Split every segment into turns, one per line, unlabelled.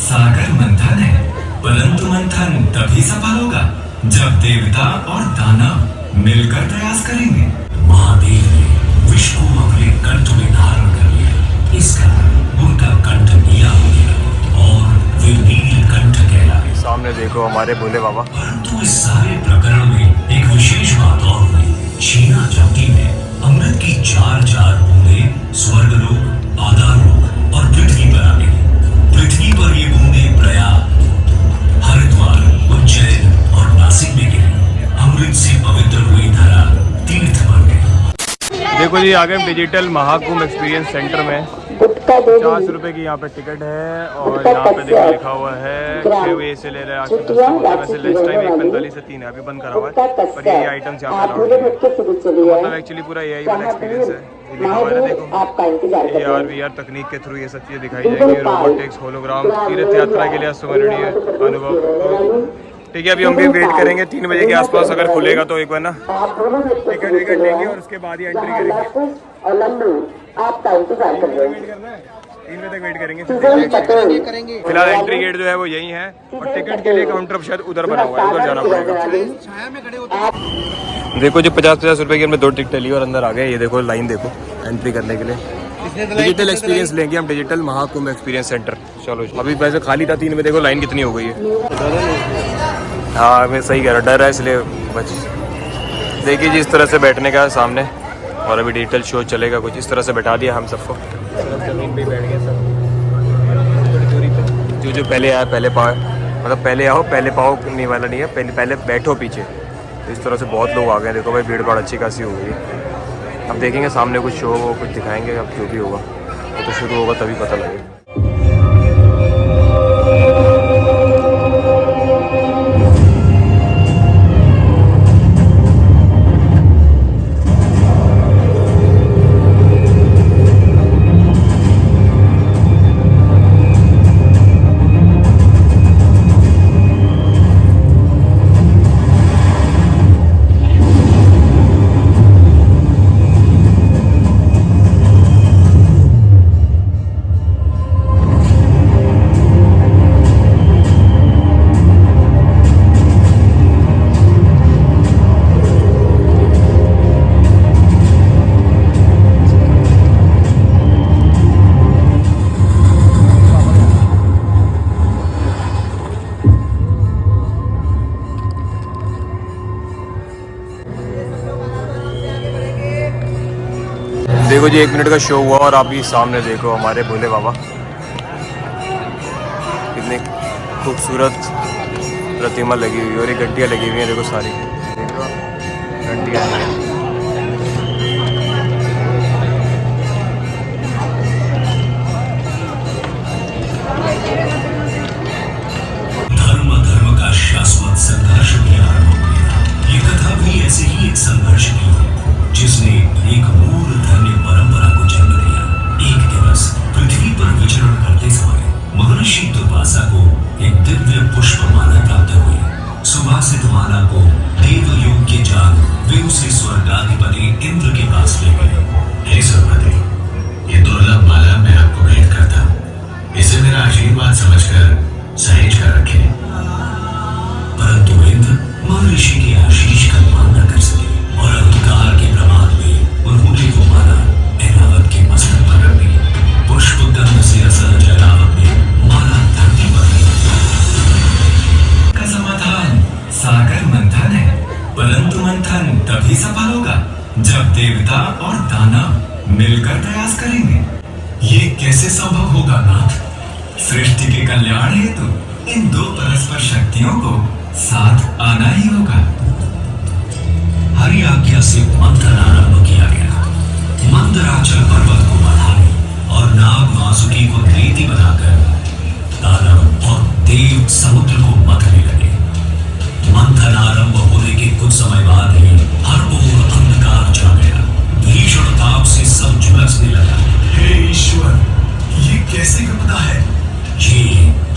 सागर मंथन है, परंतु मंथन तभी सफल होगा जब देवता और दानव मिलकर प्रयास करेंगे। महादेव ने विष को अपने कंठ में धारण कर लिया, इस कारण उनका कंठ नीला हो गया और वे नीलकंठ कहलाए।
सामने देखो हमारे भोले बाबा।
परंतु इस सारे प्रकरण में एक विशेष बात और हुई। छीना झपटी में अमृत की 4 बूंदे स्वर्गलोक, पाताललोक और पृथ्वी पर आ गई। पृथ्वी पर ये बूंदे प्रयाग, हरिद्वार, उज्जैन और नासिक में गिरी। अमृत से पवित्र हुई धरा तीर्थ बन गई।
देखो जी, आगे हम डिजिटल महाकुंभ एक्सपीरियंस सेंटर में 50 रुपए की यहाँ पे टिकट है और यहाँ पे देखो लिखा हुआ है 6 बजे से ले रहे हैं 8 से 10 तक। वैसे लंच टाइम 1:45 से 3 है, अभी बंद करा हुआ है, पर ये आइटम्स यहाँ पे अलाउड है। मतलब एक्चुअली पूरा AI वाला एक्सपीरियंस है। ये लिखा हुआ है देखो, AR VR तकनीक के थ्रू ये सब चीज़ें दिखाई जाएंगी। रोबोटिक्स, होलोग्राम, तीर्थ यात्रा के लिए स्मरणीय अनुभव। ठीक है, अभी हम भी वेट करेंगे 3 बजे के आसपास, अगर खुलेगा तो एक बार ना टिकट विकट लेंगे और उसके बाद ही एंट्री करेंगे।
आपका इंतजार कर रहे हैं।
3 बजे तक वेट करेंगे। फिलहाल एंट्री गेट जो है वो यही है और टिकट के लिए काउंटर शायद उधर बना हुआ है, उधर जाना पड़ेगा। देखो जो 50-50 रुपए की हमने 2 टिकटें ली और अंदर आ गए। ये देखो लाइन देखो एंट्री करने के लिए। डिजिटल एक्सपीरियंस लेंगे हम, डिजिटल महाकुंभ एक्सपीरियंस सेंटर। चलो अभी वैसे खाली था 3 में, देखो लाइन कितनी हो गई है। हाँ मैं सही कह रहा, डर है इसलिए बच। देखिए जी इस तरह से बैठने का सामने, और अभी डिजिटल शो चलेगा कुछ इस तरह से बैठा दिया हम सबको। जमीन पे बैठ गए सब थोड़ी दूरी पे। जो पहले आया पहले पाओ, मतलब पहले आओ पहले पाओ नहीं वाला नहीं है, पहले बैठो पीछे। तो इस तरह से बहुत लोग आ गए। देखो भाई भीड़ भाड़ अच्छी खासी हो गई। अब देखेंगे सामने कुछ शो हो, कुछ दिखाएंगे। अब जो भी होगा वो तो शुरू होगा तभी पता लगेगा। देखो जी 1 मिनट का शो हुआ और आप भी सामने देखो हमारे भोले बाबा। कितनी खूबसूरत प्रतिमा लगी हुई है और ये घंटियाँ लगी हुई हैं। देखो सारी देखो घंटियाँ हैं।
धर्म का शाश्वत संघर्ष भी आरंभ हो गया। ये कथा भी ऐसे ही एक संघर्ष की है जिसने एक मूल धन्य परंपरा को जन्म दिया। एक दिवस पृथ्वी पर विचरण करते समय महर्षि दुर्वासा को एक दिव्य पुष्पमाला प्राप्त हुई। सुवासित माला को देवलोक के जान वे उसे स्वर्गाधिपति इंद्र के पास ले गए। हे सर्वपति, ये दुर्लभ माला मैं आपको भेंट करता हूँ, इसे मेरा आशीर्वाद समझकर सहेज कर रखें। परंतु इंद्र महर्षि के आशीष का मान न कर सके और अहंकार के प्रमाद में उन्होंने वो माला ऐरावत के मस्तक पर रख दी। पुष्प गंध से असहज ऐरावत ने माला धरती पर दी। का समाधान सागर मंथन है, परंतु मंथन तभी सफल होगा जब देवता और दानव मिलकर प्रयास करेंगे। ये कैसे संभव होगा नाथ? सृष्टि के कल्याण हेतु इन 2 परस्पर शक्तियों को साथ आना ही होगा। हरि आज्ञा से मंथन आरंभ किया गया। मंदराचल पर्वत को बढ़ाने और नाग वासुकी को रेती बनाकर दानव और देव समुद्र को मथने लगे। मंथन आरंभ होने के कुछ समय बाद ही हर ओर अंधकार छा गया। भीषण ताप से सब झुलसने लगा। हे ईश्वर, ये कैसे घटना है? ये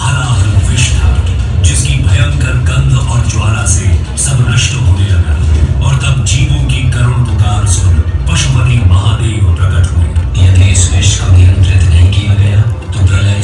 हराहर विष था जिसकी भयंकर गंध और ज्वाला से सब नष्ट होने लगा। और तब जीवों की करुण पुकार सुन पशुपति महादेव प्रकट हुए। यदि इस विष को नियंत्रित नहीं किया गया तो प्रलय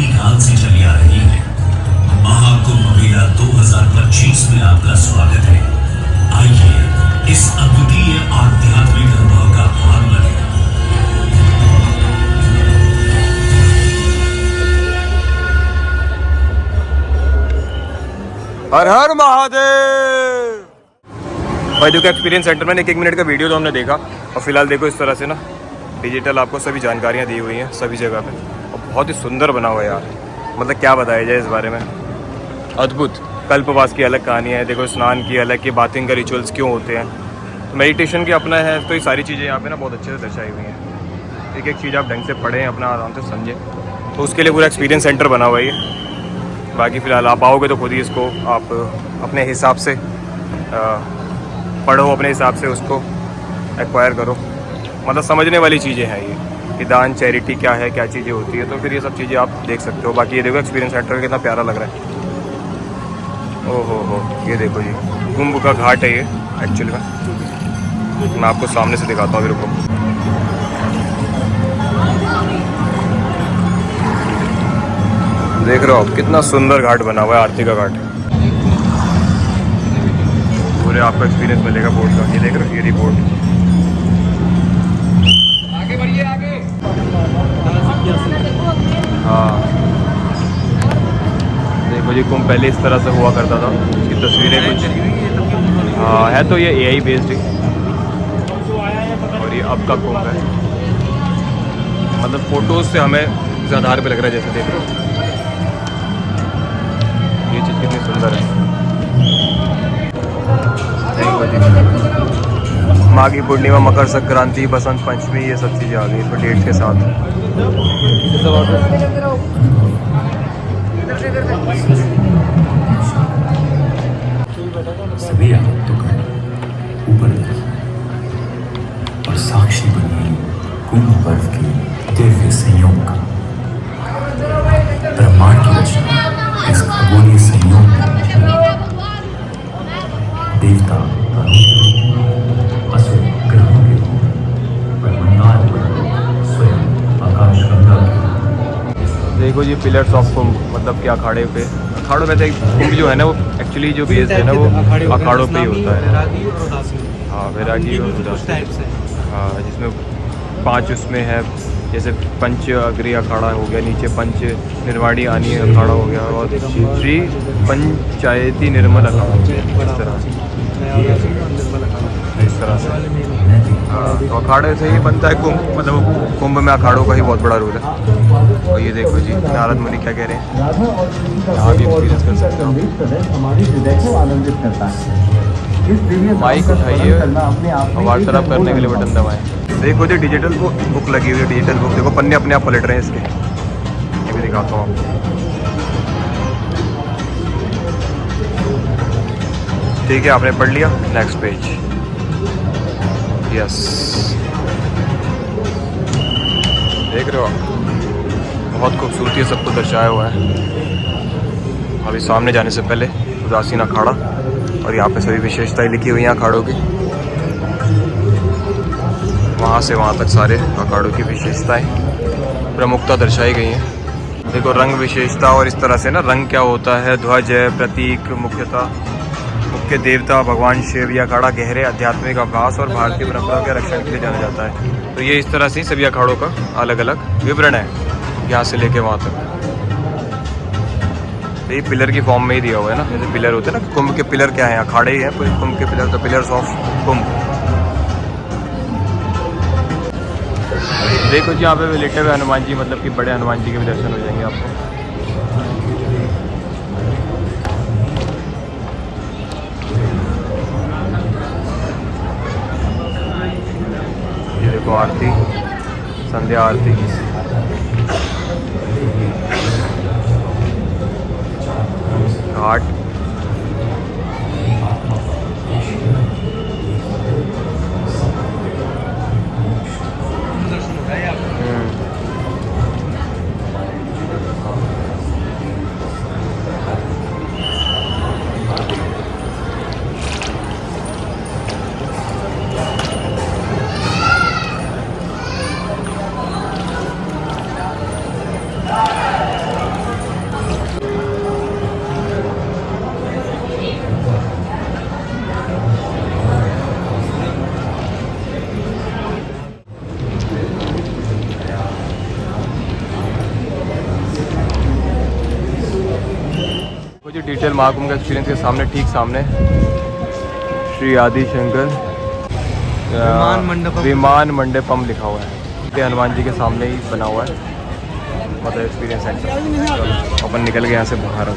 लंबी काल से चली आ रही है। महाकुंभ मेला 2025 में आपका स्वागत है। आइए इस अद्वितीय आध्यात्मिक अनुभव का भाग बने।
हर हर महादेव। भाई देखो एक्सपीरियंस सेंटर में 1 मिनट का वीडियो तो हमने देखा, और फिलहाल देखो इस तरह से ना डिजिटल आपको सभी जानकारियाँ दी हुई हैं सभी जगह पे, और बहुत ही सुंदर बना हुआ है यार। मतलब क्या बताया जाए इस बारे में, अद्भुत। कल्पवास की अलग कहानी है, देखो स्नान की अलग, की बाथिंग का रिचुअल्स क्यों होते हैं, तो मेडिटेशन की अपना है, तो ये सारी चीज़ें यहाँ पे ना बहुत अच्छे से दर्शाई हुई हैं। एक एक चीज़ आप ढंग से पढ़ें, अपना आराम से समझें, तो उसके लिए पूरा एक्सपीरियंस सेंटर बना हुआ है ये। बाकी फ़िलहाल आप आओगे तो खुद ही इसको आप अपने हिसाब से पढ़ो, अपने हिसाब से उसको एक्वायर करो। मतलब समझने वाली चीज़ें हैं ये, कि दान चैरिटी क्या है, क्या चीज़ें होती है, तो फिर ये सब चीज़ें आप देख सकते हो। बाकी ये देखो एक्सपीरियंस सेंटर कितना प्यारा लग रहा है। ओहो, ये देखो जी, कुंभ का घाट है ये एक्चुअली में। मैं आपको सामने से दिखाता हूँ, रुको। देख रहे हो आप, कितना सुंदर घाट बना हुआ है, आरती का घाट। पूरे आपको एक्सपीरियंस मिलेगा बोर्ड का। ये देख रहे हो, ये रिपोर्ट। आगे बढ़िए, आगे। हाँ देखो जी, कुंभ पहले इस तरह से हुआ करता था, इसकी तस्वीरें कुछ हाँ है, तो ये AI बेस्ड है, और ये अब का कुंभ है। मतलब फोटोज से हमें इस आधार पे लग रहा है, जैसे देख रहे हो ये चीज़ कितनी सुंदर है। माघी पूर्णिमा, मकर संक्रांति, बसंत पंचमी, ये सब चीज़ें आ गई इसमें डेट्स के साथ।
सभी आगंतुक ऊपर देखिए और साक्षी बनिए कुंभ पर्व के दिव्य संयोग का। ब्रह्मांड की रचना इस खगोलीय संयोग में देवता असुर ग्रहों के पर मंदार स्वयं आकाश गंगा के।
देखो जी, पिलर्स ऑफ कुंभ, मतलब कि अखाड़े पे, अखाड़ों में से कुंभ जो है ना, वो एक्चुअली जो बेस है ना, वो अखाड़ों पे ही होता है। हाँ, वैरागी और उदासी। हाँ, जिसमें 5 उसमें है, जैसे पंच अग्रि अखाड़ा हो गया, नीचे पंच निर्वाणी आनी अखाड़ा हो गया, और श्री पंचायती निर्मल अखाड़ा हो गया। इस तरह से हाँ, तो अखाड़े से ही बनता है कुंभ। मतलब कुंभ में अखाड़ों का ही बहुत बड़ा रोल है। और ये देखो जी, नारद मुनि क्या कह रहे हैं, यहाँ भी एक्सपीरियंस कर सकते हो।
हमारी हृदय को आनंदित करता है। इस दिव्य
माइक उठाइए और वार्तालाप करने के लिए बटन दबाएं। देखो जी, डिजिटल बुक लगी हुई है, डिजिटल बुक। देखो पन्ने अपने आप पलट रहे हैं इसके, ये भी दिखाता हूँ आपको। ठीक है, आपने पढ़ लिया, नेक्स्ट पेज। यस, देख रहे हो आप, बहुत खूबसूरती सबको दर्शाया हुआ है। अभी सामने जाने से पहले उदासीन अखाड़ा, और यहाँ पे सभी विशेषताएं लिखी हुई हैं अखाड़ों की। वहाँ से वहाँ तक सारे अखाड़ों की विशेषताएं, प्रमुखता दर्शाई गई हैं। देखो रंग विशेषता, और इस तरह से ना रंग क्या होता है, ध्वज है, प्रतीक, मुख्य देवता भगवान शिव। यह अखाड़ा गहरे आध्यात्मिक अभ्यास और भारतीय परंपरा के रक्षण के लिए जाना जाता है। तो ये इस तरह से सभी अखाड़ों का अलग अलग विवरण है, यहाँ से लेके वहाँ तक। ये पिलर की फॉर्म में ही दिया हुआ है ना, जैसे पिलर होते हैं ना, कुंभ के पिलर क्या है, अखाड़े ही हैं कुंभ के पिलर, तो पिलर्स ऑफ कुंभ। देखो जी, यहाँ पे लेटे हुए हनुमान जी, मतलब कि बड़े हनुमान जी के भी दर्शन हो जाएंगे आपको। ये देखो आरती, संध्या आरती। घाट, डिटेल महाकुंभ का एक्सपीरियंस के सामने, ठीक सामने श्री आदि शंकर विमान मंडपम लिखा हुआ है। ये हनुमान जी के सामने ही बना हुआ है, मतलब एक्सपीरियंस सेंटर। चलो अपन निकल गए यहाँ से बाहर।